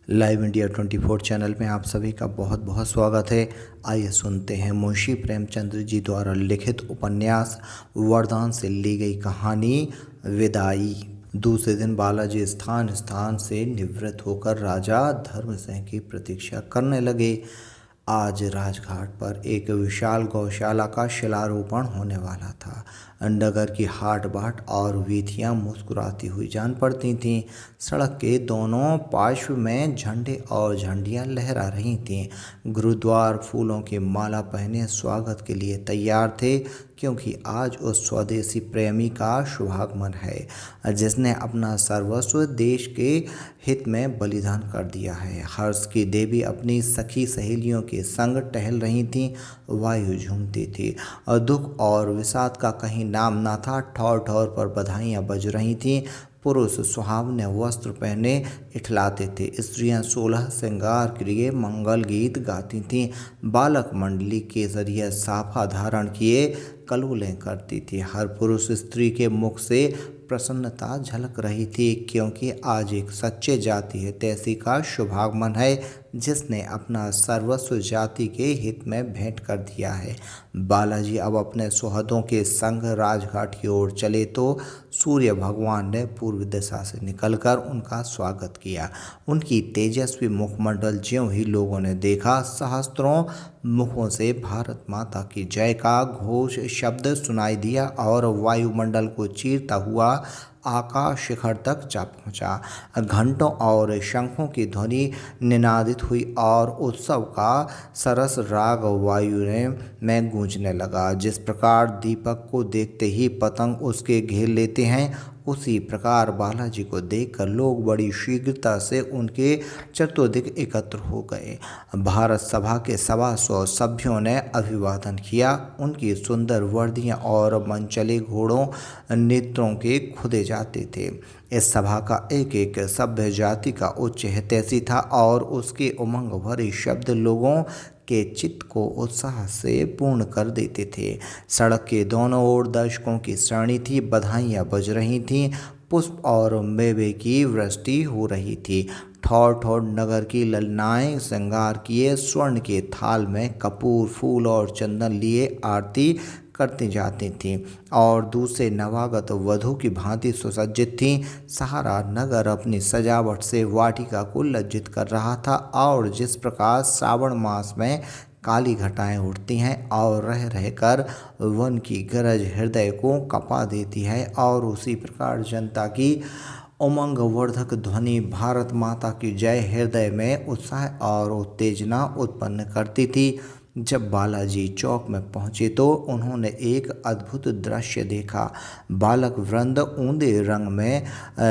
Live India 24 channel में आप सभी का बहुत बहुत स्वागत है। आइए सुनते हैं मुंशी प्रेमचंद जी द्वारा लिखित उपन्यास वरदान से ली गई कहानी विदाई। दूसरे दिन बालाजी स्थान स्थान से निवृत्त होकर राजा धर्मसिंह की प्रतीक्षा करने लगे। आज राजघाट पर एक विशाल गौशाला का शिलारोपण होने वाला था। नगर की हाट बाट और वीथियां मुस्कुराती हुई जान पड़ती थीं। सड़क के दोनों पार्श्व में झंडे और झंडियां लहरा रही थीं। गुरुद्वार फूलों की माला पहने स्वागत के लिए तैयार थे, क्योंकि आज उस स्वदेशी प्रेमी का शुभागमन है जिसने अपना सर्वस्व देश के हित में बलिदान कर दिया है। हर्ष की देवी अपनी सखी सहेलियों के संग टहल रही थीं। वायु झूमती थी और दुख और विषाद का कहीं नाम ना था। ठौर ठौर पर बधाइयाँ बज रही थीं। पुरुष सुहावने वस्त्र पहने इठलाते थे। स्त्रियां 16 श्रृंगार के लिए मंगल गीत गाती थीं। बालक मंडली के जरिए साफा धारण किए कलोलें करती थी। हर पुरुष स्त्री के मुख से प्रसन्नता झलक रही थी, क्योंकि आज एक सच्चे जाति है तैसी का शुभागमन है जिसने अपना सर्वस्व जाति के हित में भेंट कर दिया है। बालाजी अब अपने सुहृदों के संग राजघाट की ओर चले तो सूर्य भगवान ने पूर्व दिशा से निकलकर उनका स्वागत किया। उनकी तेजस्वी मुखमंडल ज्यों ही लोगों ने देखा, सहस्त्रों मुखों से भारत माता की जय का घोष शब्द सुनाई दिया और वायुमंडल को चीरता हुआ आकाश शिखर तक जा पहुंचा। घंटों और शंखों की ध्वनि निनादित हुई और उत्सव का सरस राग वायु में गूंजने लगा। जिस प्रकार दीपक को देखते ही पतंग उसके घेर लेते हैं, उसी प्रकार बालाजी को देखकर लोग बड़ी शीघ्रता से उनके चतुर्दिक एकत्र हो गए। भारत सभा के 125 सभ्यों ने अभिवादन किया। उनकी सुंदर वर्दियां और मनचले घोड़ों नेत्रों के खुदे जाते थे। इस सभा का एक एक सभ्य जाति का उच्च हितैषी था और उसके उमंग भरे शब्द लोगों के चित्त को उत्साह से पूर्ण कर देते थे। सड़क के दोनों ओर दर्शकों की श्रेणी थी। बधाइयाँ बज रही थीं। पुष्प और मेवे की वृष्टि हो रही थी। ठौर ठौर नगर की ललनाएं श्रृंगार किए स्वर्ण के थाल में कपूर, फूल और चंदन लिए आरती करती जाती थीं और दूसरे नवागत वधू की भांति सुसज्जित थीं। सारा नगर अपनी सजावट से वाटिका को लज्जित कर रहा था और जिस प्रकार श्रावण मास में काली घटाएं उठती हैं और रह रहकर वन की गरज हृदय को कपा देती है, और उसी प्रकार जनता की उमंग वर्धक ध्वनि भारत माता की जय हृदय में उत्साह और उत्तेजना उत्पन्न करती थी। जब बालाजी चौक में पहुंचे तो उन्होंने एक अद्भुत दृश्य देखा। बालक वृंद ऊंधे रंग में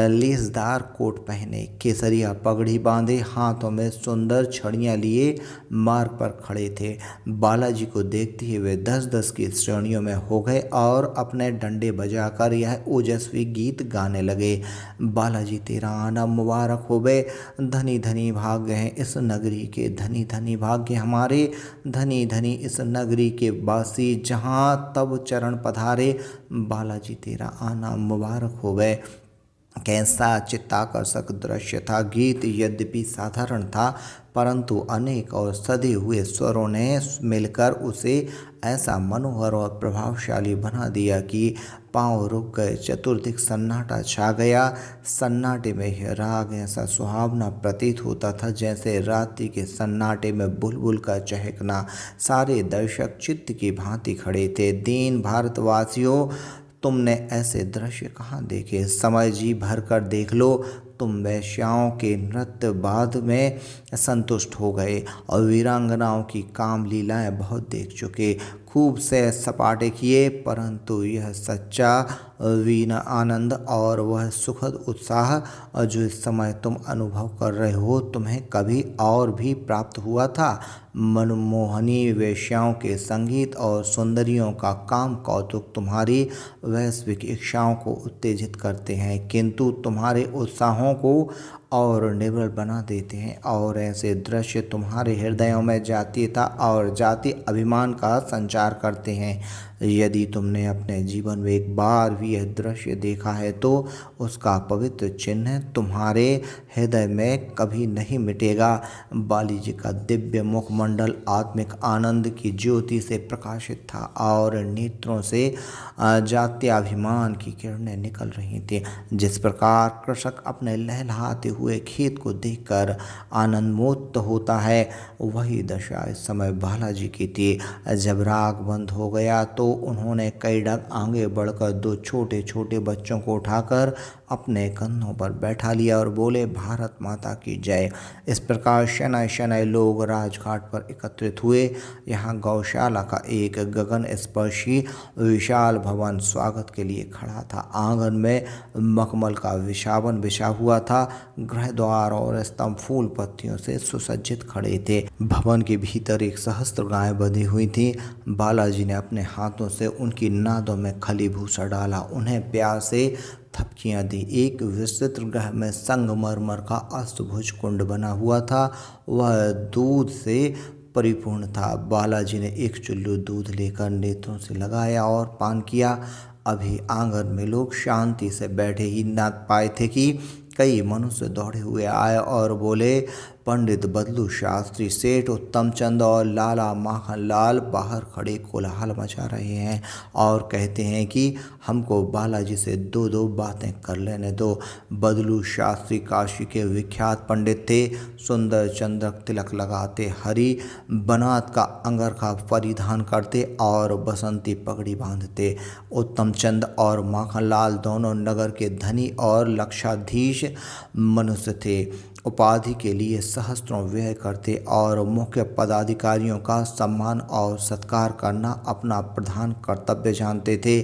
लेसदार कोट पहने, केसरिया पगड़ी बांधे, हाथों में सुंदर छड़ियां लिए मार्ग पर खड़े थे। बालाजी को देखते ही वे 10-10 की श्रेणियों में हो गए और अपने डंडे बजाकर यह ओजस्वी गीत गाने लगे। बालाजी तेरा आना मुबारक हो बे, धनी धनी भाग्य हैं इस नगरी के, धनी धनी भाग्य हमारे, धनी धनी इस नगरी के वासी जहाँ तब चरण पधारे। बालाजी तेरा आना मुबारक हो गए। कैसा चित्ताकर्षक दृश्य था। गीत यद्यपि साधारण था, परंतु अनेक और सधे हुए स्वरों ने मिलकर उसे ऐसा मनोहर और प्रभावशाली बना दिया कि पांव रुक गए। चतुर्दिक सन्नाटा छा गया। सन्नाटे में यह राग ऐसा सुहावना प्रतीत होता था जैसे रात्रि के सन्नाटे में बुलबुल का चहकना। सारे दर्शक चित्त की भांति खड़े थे। दीन भारतवासियों, तुमने ऐसे दृश्य कहाँ देखे? समय जी भर कर देख लो। तुम वेश्याओं के नृत्य बाद में संतुष्ट हो गए और वीरांगनाओं की काम लीलाएं बहुत देख चुके, खूब से सपाटे किए, परंतु यह सच्चा वीणा आनंद और वह सुखद उत्साह जो इस समय तुम अनुभव कर रहे हो, तुम्हें कभी और भी प्राप्त हुआ था? मनमोहनी वेश्याओं के संगीत और सुंदरियों का काम कौतुक तुम्हारी वैश्विक इच्छाओं को उत्तेजित करते हैं, किंतु तुम्हारे उत्साहों को और निर्बल बना देते हैं और ऐसे दृश्य तुम्हारे हृदयों में जातीयता और जाति अभिमान का संचार करते हैं। यदि तुमने अपने जीवन में एक बार भी यह दृश्य देखा है तो उसका पवित्र चिन्ह तुम्हारे हृदय में कभी नहीं मिटेगा। बाली जी का दिव्य मुखमंडल आत्मिक आनंद की ज्योति से प्रकाशित था और नेत्रों से जात्याभिमान की किरणें निकल रही थी। जिस प्रकार कृषक अपने लहलहाते हुए खेत को देखकर आनंदमोत्त होता है, वही दशा इस समय बालाजी की थी। जब राग बंद हो गया तो उन्होंने कई डग आगे बढ़कर दो छोटे छोटे बच्चों को उठाकर अपने कंधों पर बैठा लिया और बोले, भारत माता की जय। इस प्रकार शनय शनय लोग राजघाट पर एकत्रित हुए। यहाँ गौशाला का एक गगन स्पर्शी विशाल भवन स्वागत के लिए खड़ा था। आंगन में मखमल का विछावन बिछा हुआ था। गृह द्वार और स्तंभ फूल पत्तियों से सुसज्जित खड़े थे। भवन के भीतर एक सहस्त्र गायें बंधी हुई थी। बालाजी ने अपने हाथों से उनकी नादों में खली भूसा डाला, उन्हें प्यार से थपकियां दी। एक विस्तृत गृह में संगमरमर का अष्टभुज कुंड बना हुआ था, वह दूध से परिपूर्ण था। बालाजी ने एक चुल्लू दूध लेकर नेत्रों से लगाया और पान किया। अभी आंगन में लोग शांति से बैठे ही न पाए थे कि कई मनुष्य दौड़े हुए आए और बोले, पंडित बदलू शास्त्री, सेठ उत्तम चंद और लाला माखन लाल बाहर खड़े कोलाहल मचा रहे हैं और कहते हैं कि हमको बालाजी से दो दो बातें कर लेने दो। बदलू शास्त्री काशी के विख्यात पंडित थे। सुंदर चंद्रक तिलक लगाते, हरी बनात का अंगरखा परिधान करते और बसंती पगड़ी बांधते। उत्तम चंद और माखनलाल दोनों नगर के धनी और लक्षाधीश मनुष्य थे। उपाधि के लिए सहस्त्रों व्यय करते और मुख्य पदाधिकारियों का सम्मान और सत्कार करना अपना प्रधान कर्तव्य जानते थे।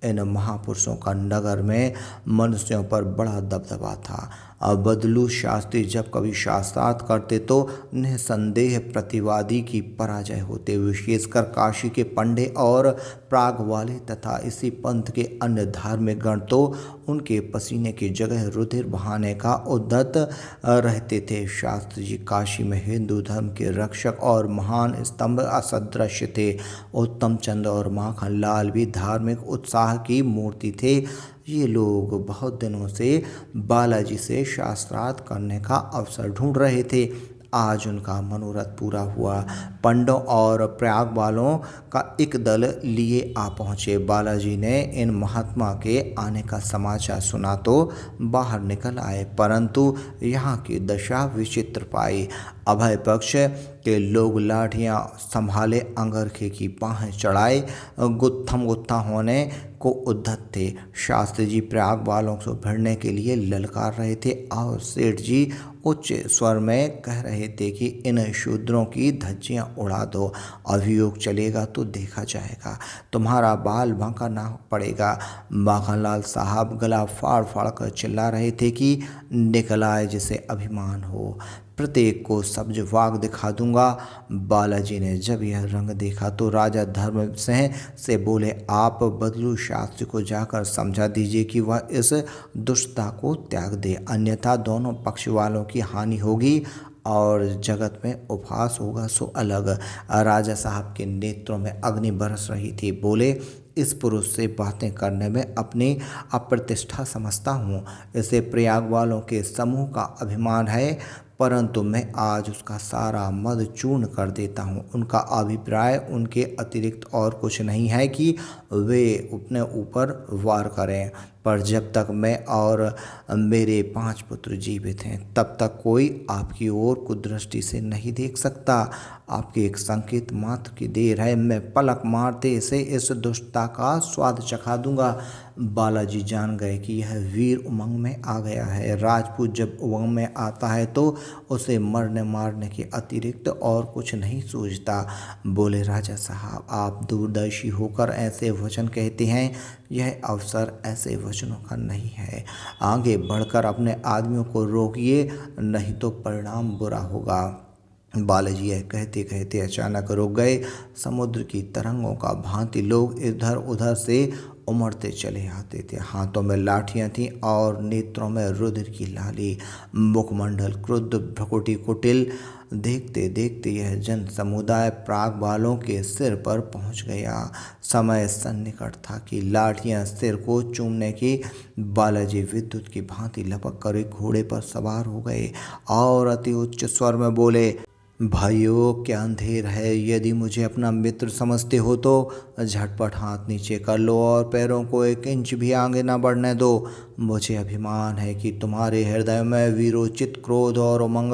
इन महापुरुषों का नगर में मनुष्यों पर बड़ा दबदबा था। बदलू शास्त्री जब कभी शास्त्रार्थ करते तो निसंदेह प्रतिवादी की पराजय होते। विशेषकर काशी के पंडे और प्राग वाले तथा इसी पंथ के अन्य धार्मिक गण तो उनके पसीने की जगह रुधिर बहाने का उद्यत रहते थे। शास्त्री जी काशी में हिंदू धर्म के रक्षक और महान स्तंभ असदृश थे। उत्तम चंद और माखन लाल भी धार्मिक उत्साह की मूर्ति थे। ये लोग बहुत दिनों से बालाजी से शास्त्रार्थ करने का अवसर ढूंढ रहे थे। आज उनका मनोरथ पूरा हुआ। पंडों और प्रयाग वालों का एक दल लिए आ पहुँचे। बालाजी ने इन महात्मा के आने का समाचार सुना तो बाहर निकल आए, परंतु यहाँ की दशा विचित्र पाई। अभय पक्ष के लोग लाठियाँ संभाले अंगरखे की बाहें चढ़ाए गुत्थम गुत्था होने को उद्धत थे। शास्त्री जी प्रयाग वालों को भिड़ने के लिए ललकार रहे थे और सेठ जी उच्च स्वर में कह रहे थे कि इन शूद्रों की धज्जियां उड़ा दो, अभियोग चलेगा तो देखा जाएगा, तुम्हारा बाल बांका ना पड़ेगा। माखनलाल साहब गला फाड़ फाड़ कर चिल्ला रहे थे कि निकल आए जिसे अभिमान हो, प्रत्येक को सब्ज वाग दिखा दूंगा। बालाजी ने जब यह रंग देखा तो राजा धर्म सिंह से बोले, आप बदलू शास्त्री को जाकर समझा दीजिए कि वह इस दुष्टता को त्याग दे, अन्यथा दोनों पक्ष वालों की हानि होगी और जगत में उपहास होगा सो अलग। राजा साहब के नेत्रों में अग्नि बरस रही थी। बोले, इस पुरुष से बातें करने में अपनी अप्रतिष्ठा समझता हूँ। इसे प्रयाग वालों के समूह का अभिमान है, परंतु मैं आज उसका सारा मद चूर्ण कर देता हूँ। उनका अभिप्राय उनके अतिरिक्त और कुछ नहीं है कि वे अपने ऊपर वार करें, पर जब तक मैं और मेरे 5 पुत्र जीवित हैं तब तक कोई आपकी ओर कुदृष्टि से नहीं देख सकता। आपके एक संकेत मात्र की देर है, मैं पलक मारते इसे इस दुष्टता का स्वाद चखा दूंगा। बालाजी जान गए कि यह वीर उमंग में आ गया है। राजपूत जब उमंग में आता है तो उसे मरने मारने के अतिरिक्त और कुछ नहीं सूझता। बोले, राजा साहब, आप दूरदर्शी होकर ऐसे वचन कहते हैं, यह अवसर ऐसे वचनों का नहीं है। आगे बढ़कर अपने आदमियों को रोकिए, नहीं तो परिणाम बुरा होगा। बालाजी यह कहते कहते अचानक रुक गए। समुद्र की तरंगों का भांति लोग इधर उधर से उमड़ते चले आते थे। हाथों में लाठियां थीं और नेत्रों में रुधिर की लाली, मुखमंडल क्रुद्ध, भ्रुकुटी कुटिल। देखते देखते यह जन समुदाय प्राग बालों के सिर पर पहुंच गया। समय सन्निकट था कि लाठियां सिर को चूमने की। बालाजी विद्युत की भांति लपक कर एक घोड़े पर सवार हो गए और अति उच्च स्वर में बोले, भाइयों क्या अंधेर है। यदि मुझे अपना मित्र समझते हो तो झटपट हाथ नीचे कर लो और पैरों को 1 इंच भी आगे न बढ़ने दो। मुझे अभिमान है कि तुम्हारे हृदय में वीरोचित क्रोध और उमंग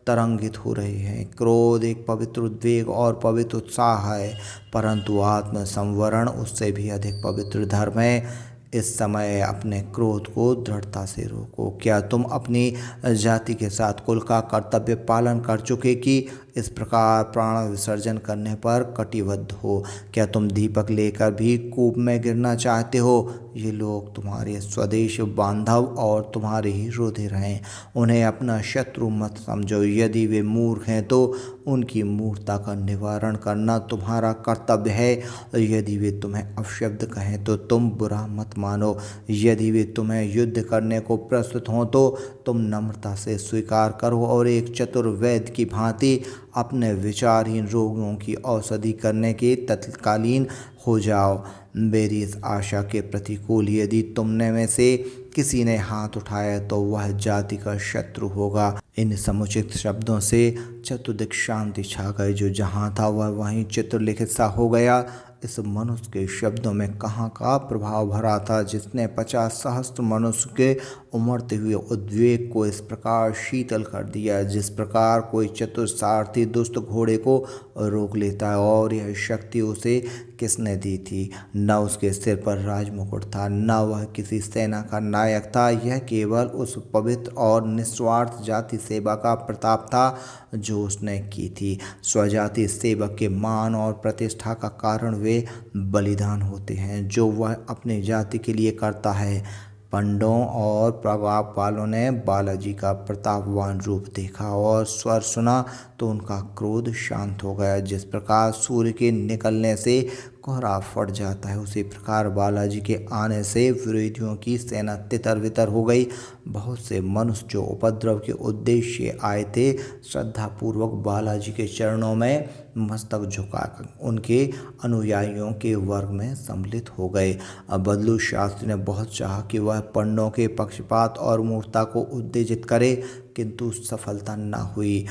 तरंगित हो रहे हैं। क्रोध एक पवित्र उद्वेग और पवित्र उत्साह है, परंतु आत्म संवरण उससे भी अधिक पवित्र धर्म है। इस समय अपने क्रोध को दृढ़ता से रोको। क्या तुम अपनी जाति के साथ कुल का कर्तव्य पालन कर चुके कि इस प्रकार प्राण विसर्जन करने पर कटिबद्ध हो? क्या तुम दीपक लेकर भी कूप में गिरना चाहते हो? ये लोग तुम्हारे स्वदेश बांधव और तुम्हारे ही रुधिर हैं। उन्हें अपना शत्रु मत समझो। यदि वे मूर्ख हैं तो उनकी मूर्खता का निवारण करना तुम्हारा कर्तव्य है। यदि वे तुम्हें अपशब्द कहें तो तुम बुरा मत मानो। यदि वे तुम्हें युद्ध करने को प्रस्तुत हों तो तुम नम्रता से स्वीकार करो और एक चतुर वैद्य की भांति अपने विचारहीन रोगियों की औषधि करने के तत्कालीन हो जाओ। मेरी इस आशा के प्रतिकूल यदि तुमने में से किसी ने हाथ उठाया तो वह जाति का शत्रु होगा। इन समुचित शब्दों से चतुर्दिक शांति छा गई। जो जहाँ था वह वहीं चित्रलिखित सा हो गया। इस मनुष्य के शब्दों में कहाँ का प्रभाव भरा था जिसने 50 सहस्त्र मनुष्य के उमड़ते हुए उद्वेग को इस प्रकार शीतल कर दिया। जिस प्रकार कोई चतुर सारथी दुष्ट घोड़े को रोक लेता है। और यह शक्ति उसे किसने दी थी? न उसके सिर पर राजमुकुट था, न वह किसी सेना का नायक था। यह केवल उस पवित्र और निस्वार्थ जाति सेवा का प्रताप था जो उसने की थी। स्वजाति सेवक के मान और प्रतिष्ठा का कारण वे बलिदान होते हैं जो वह अपनी जाति के लिए करता है। पंडों और प्रभाव वालों ने बालाजी का प्रतापवान रूप देखा और स्वर सुना तो उनका क्रोध शांत हो गया। जिस प्रकार सूर्य के निकलने से कोहरा फट जाता है, उसी प्रकार बालाजी के आने से विरोधियों की सेना तितर बितर हो गई। बहुत से मनुष्य जो उपद्रव के उद्देश्य आए थे, श्रद्धापूर्वक बालाजी के चरणों में मस्तक झुकाकर उनके अनुयायियों के वर्ग में सम्मिलित हो गए। अब बदलू शास्त्री ने बहुत चाहा कि वह पंडों के पक्षपात और मूर्खता को उत्तेजित करे, किंतु सफलता न हुई।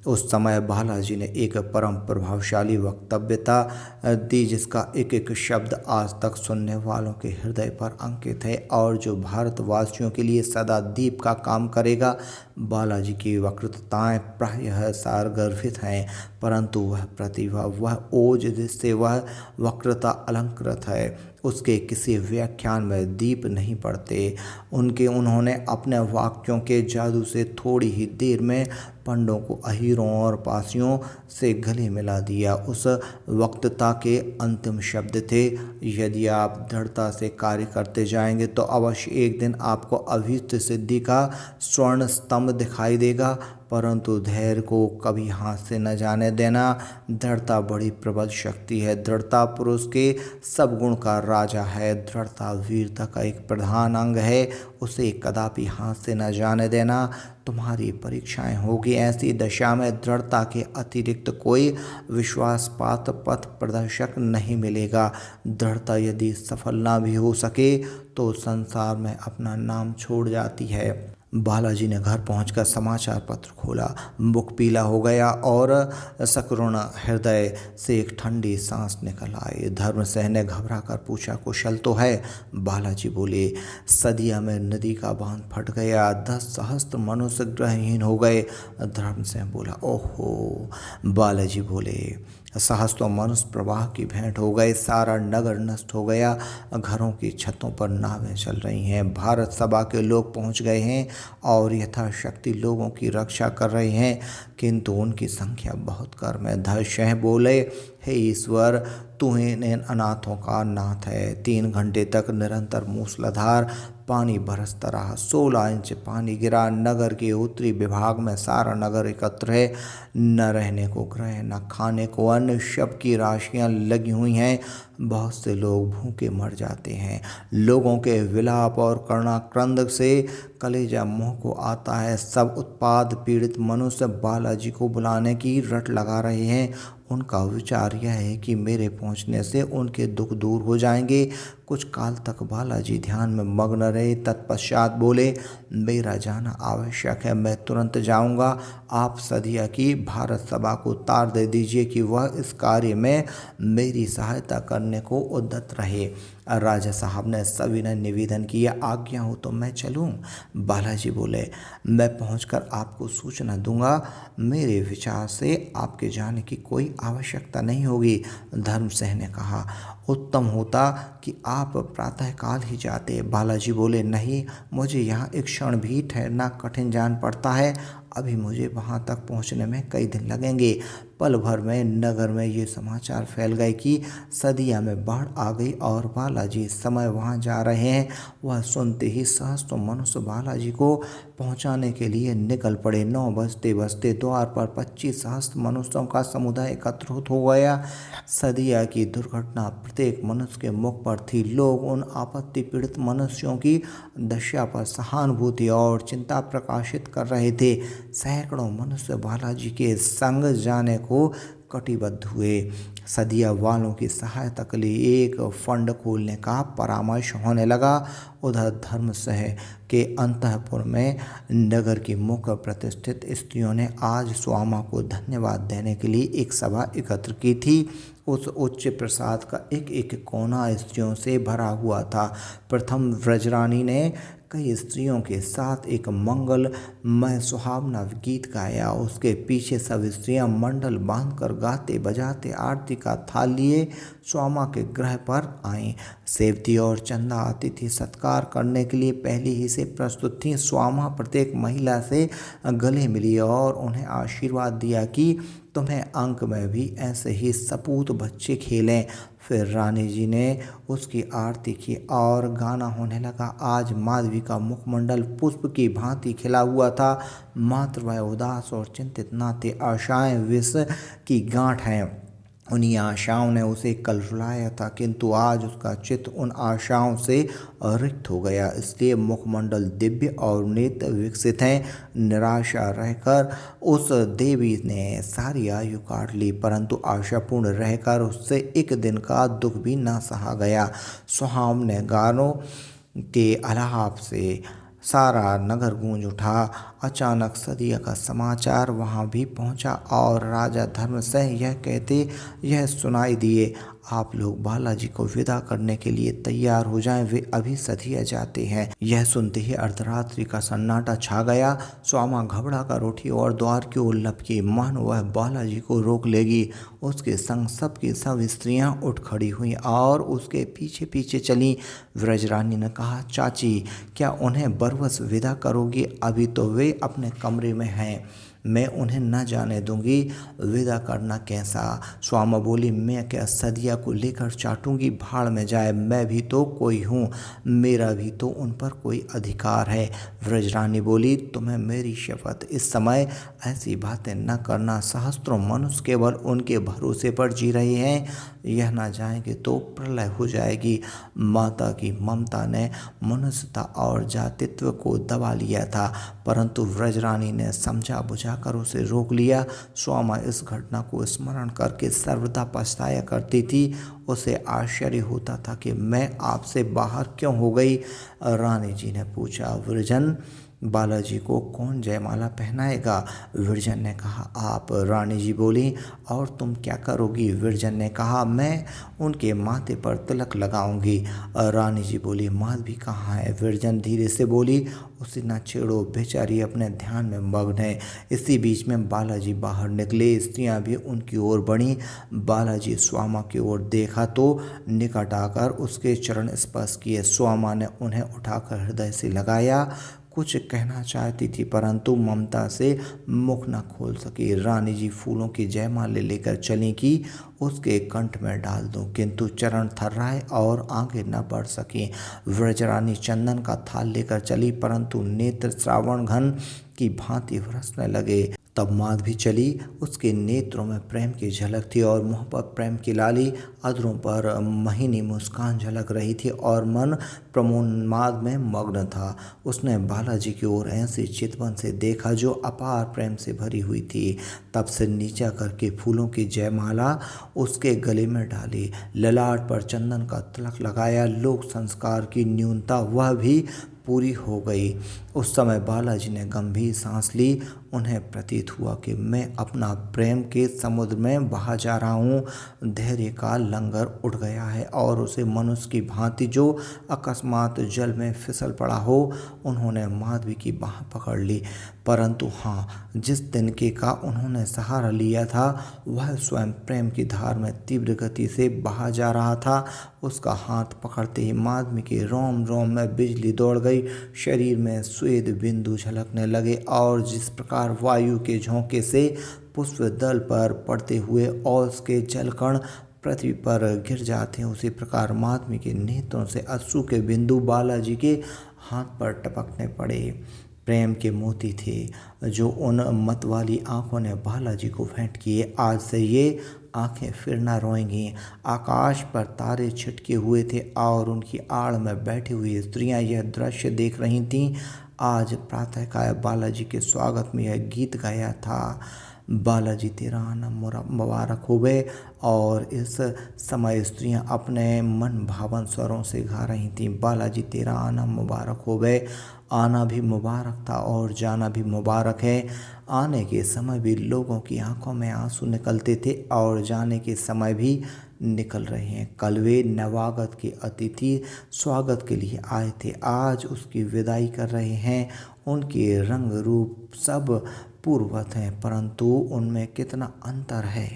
उस समय बालाजी ने एक परम प्रभावशाली वक्तव्यता दी जिसका एक एक शब्द आज तक सुनने वालों के हृदय पर अंकित है और जो भारतवासियों के लिए सदा दीप का काम करेगा। बालाजी की वक्रताएं प्रायः सारगर्भित हैं, परंतु वह प्रतिभा, वह ओज जिससे वह वक्रता अलंकृत है, उसके किसी व्याख्यान में दीप नहीं पड़ते। उन्होंने अपने वाक्यों के जादू से थोड़ी ही देर में पंडों को अहीरों और पासियों से गले मिला दिया। उस वक्तता के अंतिम शब्द थे, यदि आप दृढ़ता से कार्य करते जाएंगे तो अवश्य एक दिन आपको अभीष्ट सिद्धि का स्वर्ण स्तंभ दिखाई देगा, परंतु धैर्य को कभी हाथ से न जाने देना। दृढ़ता बड़ी प्रबल शक्ति है। दृढ़ता पुरुष के सब गुण का राजा है। दृढ़ता वीरता का एक प्रधान अंग है, उसे कदापि हाथ से न जाने देना। तुम्हारी परीक्षाएं होगी, ऐसी दशा में दृढ़ता के अतिरिक्त कोई विश्वासपात्र पथ प्रदर्शक नहीं मिलेगा। दृढ़ता यदि सफल ना भी हो सके तो संसार में अपना नाम छोड़ जाती है। बालाजी ने घर पहुंचकर समाचार पत्र खोला। मुख पीला हो गया और सकरुण हृदय से एक ठंडी सांस निकल आई। धर्मसेन ने घबरा कर पूछा, कुशल तो है? बालाजी बोले, सदिया में नदी का बांध फट गया, 10 सहस्त्र मनुष्य गृहहीन हो गए। धर्मसेन बोला, ओहो। बालाजी बोले, सहस्त्रों मनुष्य प्रवाह की भेंट हो गए, सारा नगर नष्ट हो गया, घरों की छतों पर नावें चल रही हैं, भारत सभा के लोग पहुंच गए हैं और यथाशक्ति लोगों की रक्षा कर रहे हैं, किंतु उनकी संख्या बहुत कम है। धर्मसेन बोले, हे ईश्वर, तू इन अनाथों का नाथ है। 3 घंटे तक निरंतर मूसलाधार पानी बरसता रहा। 16 इंच पानी गिरा। नगर के उत्तरी विभाग में सारा नगर एकत्र है। न रहने को गृह, न खाने को अन्न। शव की राशियां लगी हुई हैं। बहुत से लोग भूखे मर जाते हैं। लोगों के विलाप और करुणाक्रंद से कलेजा मुंह को आता है। सब उत्पाद पीड़ित मनुष्य बालाजी को बुलाने की रट लगा रहे हैं। उनका विचार यह है कि मेरे पहुंचने से उनके दुख दूर हो जाएंगे। कुछ काल तक बालाजी ध्यान में मग्न रहे। तत्पश्चात बोले, मेरा जाना आवश्यक है, मैं तुरंत जाऊंगा। आप सदिया की भारत सभा को तार दे दीजिए कि वह इस कार्य में मेरी सहायता करने को उद्यत रहे। राजा साहब ने सविनय निवेदन किया, आज्ञा हो तो मैं चलूं? बालाजी बोले, मैं पहुंचकर आपको सूचना दूंगा। मेरे विचार से आपके जाने की कोई आवश्यकता नहीं होगी। धर्मसेन ने कहा, उत्तम होता कि आप प्रातःकाल ही जाते। बालाजी बोले, नहीं, मुझे यहाँ एक क्षण भी ठहरना कठिन जान पड़ता है। अभी मुझे वहाँ तक पहुँचने में कई दिन लगेंगे। पल भर में नगर में ये समाचार फैल गए कि सदिया में बाढ़ आ गई और बालाजी इस समय वहाँ जा रहे हैं। वह सुनते ही सहस्त्रों मनुष्य बालाजी को पहुँचाने के लिए निकल पड़े। 9 बजते बजते द्वार पर 25 सहस्त्र मनुष्यों का समुदाय एकत्रित हो गया। सदिया की दुर्घटना प्रत्येक मनुष्य के मुख पर थी। लोग उन आपत्ति पीड़ित मनुष्यों की दशा पर सहानुभूति और चिंता प्रकाशित कर रहे थे। सैकड़ों मनुष्य बालाजी के संग जाने को कटिबद्ध हुए। सदिया वालों की सहायता के लिए एक फंड खोलने का परामर्श होने लगा। उधर धर्मसह के अंतःपुर में नगर की मुख्य प्रतिष्ठित स्त्रियों ने आज स्वामा को धन्यवाद देने के लिए एक सभा एकत्र की थी। उस उच्च प्रसाद का एक एक कोना स्त्रियों से भरा हुआ था। प्रथम व्रजरानी ने कई स्त्रियों के साथ एक मंगलमय सुहावना गीत गाया। उसके पीछे सब स्त्रियां मंडल बांधकर गाते बजाते आरती का थाल लिए स्वामा के गृह पर आईं। सेवती और चंदा अतिथि सत्कार करने के लिए पहले ही से प्रस्तुत थीं। स्वामा प्रत्येक महिला से गले मिली और उन्हें आशीर्वाद दिया कि तुम्हें अंक में भी ऐसे ही सपूत बच्चे खेलें। फिर रानी जी ने उसकी आरती की और गाना होने लगा। आज माधवी का मुखमंडल पुष्प की भांति खिला हुआ था। मात्र वह उदास और चिंतित न थे। आशाएं विष की गांठ हैं। उन्हीं आशाओं ने उसे कल रुलाया था, किंतु आज उसका चित्त उन आशाओं से रिक्त हो गया। इसलिए मुखमंडल दिव्य और नेत्र विकसित हैं। निराशा रहकर उस देवी ने सारी आयु काट ली, परंतु आशापूर्ण रहकर उससे एक दिन का दुख भी न सहा गया। सुहावने गानों के आलाप से सारा नगर गूंज उठा। अचानक सदिया का समाचार वहां भी पहुंचा और राजा धर्मसेन यह सुनाई दिए, आप लोग बालाजी को विदा करने के लिए तैयार हो जाएं, वे अभी सदिया जाते हैं। यह सुनते ही अर्धरात्रि का सन्नाटा छा गया। स्वामा घबरा कर उठी और द्वार की ओर लपकी, मानो वह बालाजी को रोक लेगी। उसके संग सबकी सब स्त्रियां उठ खड़ी हुईं और उसके पीछे पीछे चलीं। व्रजरानी ने कहा, चाची, क्या उन्हें बरवस विदा करोगी? अभी तो वे अपने कमरे में हैं, मैं उन्हें न जाने दूंगी। विदा करना कैसा? स्वामा बोली, मैं क्या सदिया को लेकर चाटूंगी? भाड़ में जाए, मैं भी तो कोई हूँ, मेरा भी तो उन पर कोई अधिकार है। व्रजरानी बोली, तुम्हें मेरी शपथ, इस समय ऐसी बातें न करना। सहस्त्रों मनुष्य केवल उनके भरोसे पर जी रहे हैं, यह न जाएंगे तो प्रलय हो जाएगी। माता की ममता ने मनुष्यता और जातित्व को दबा लिया था, परंतु व्रजरानी ने समझा बुझाकर उसे रोक लिया। स्वामा इस घटना को स्मरण करके सर्वदा पछताया करती थी। उसे आश्चर्य होता था कि मैं आपसे बाहर क्यों हो गई। रानी जी ने पूछा, विरजन, बालाजी को कौन जयमाला पहनाएगा? विरजन ने कहा, आप। रानी जी बोली, और तुम क्या करोगी? विरजन ने कहा, मैं उनके माथे पर तिलक लगाऊंगी। रानी जी बोली, माधवी कहाँ है? विरजन धीरे से बोली, उसे न छेड़ो, बेचारी अपने ध्यान में मग्न है। इसी बीच में बालाजी बाहर निकले। स्त्रियां भी उनकी ओर बढ़ीं। बालाजी स्वामा की ओर देखा तो निकट आकर उसके चरण स्पर्श किए। स्वामा ने उन्हें उठाकर हृदय से लगाया। कुछ कहना चाहती थी परंतु ममता से मुख न खोल सकी। रानी जी फूलों की जयमाला लेकर चली कि उसके कंठ में डाल दूं, किंतु चरण थर्राए और आगे न बढ़ सकी। व्रजरानी चंदन का थाल लेकर चली परंतु नेत्र श्रावण घन की भांति बरसने लगे। तब माधवी चली, उसके नेत्रों में प्रेम की झलक थी और मुँह पर प्रेम की लाली, अधरों पर महीनी मुस्कान झलक रही थी और मन प्रमोन्माद में मग्न था। उसने बालाजी की ओर ऐसे चितवन से देखा जो अपार प्रेम से भरी हुई थी। तब से नीचा करके फूलों की जयमाला उसके गले में डाली, ललाट पर चंदन का तिलक लगाया। लोक संस्कार की न्यूनता वह भी पूरी हो गई। उस समय बालाजी ने गंभीर सांस ली। उन्हें प्रतीत हुआ कि मैं अपना प्रेम के समुद्र में बहा जा रहा हूँ। धैर्य का लंगर उठ गया है और उसे मनुष्य की भांति जो अकस्मात जल में फिसल पड़ा हो। उन्होंने माधवी की बाह पकड़ ली, परंतु हाँ, जिस तिनके का उन्होंने सहारा लिया था वह स्वयं प्रेम की धार में तीव्र गति से बहा जा रहा था। उसका हाथ पकड़ते ही माधवी के रोम रोम में बिजली दौड़ गई, शरीर में श्वेत बिंदु झलकने लगे और जिस प्रकार वायु के झोंके से पुष्प दल पर पड़ते हुए ओस के जलकण पृथ्वी पर गिर जाते हैं, उसी प्रकार माधवी के नेत्रों से अश्रु के बिंदु बालाजी के हाथ पर टपकने पड़े। प्रेम के मोती थे जो उन मतवाली आंखों ने बालाजी को भेंट किए। आज से ये आंखें फिर न रोएंगी। आकाश पर तारे छिटके हुए थे और उनकी आड़ में बैठी हुई स्त्रियां यह दृश्य देख रही थीं। आज प्रातःकाल बालाजी के स्वागत में यह गीत गाया था, बालाजी तेरा आना मुबारक होवे। और इस समय स्त्रियां अपने मन भावन स्वरों से गा रही थीं, बालाजी तेरा आना मुबारक होवे। आना भी मुबारक था और जाना भी मुबारक है। आने के समय भी लोगों की आंखों में आंसू निकलते थे और जाने के समय भी निकल रहे हैं। कल वे नवागत के अतिथि स्वागत के लिए आए थे, आज उसकी विदाई कर रहे हैं। उनके रंग रूप सब पूर्ववत हैं परंतु उनमें कितना अंतर है।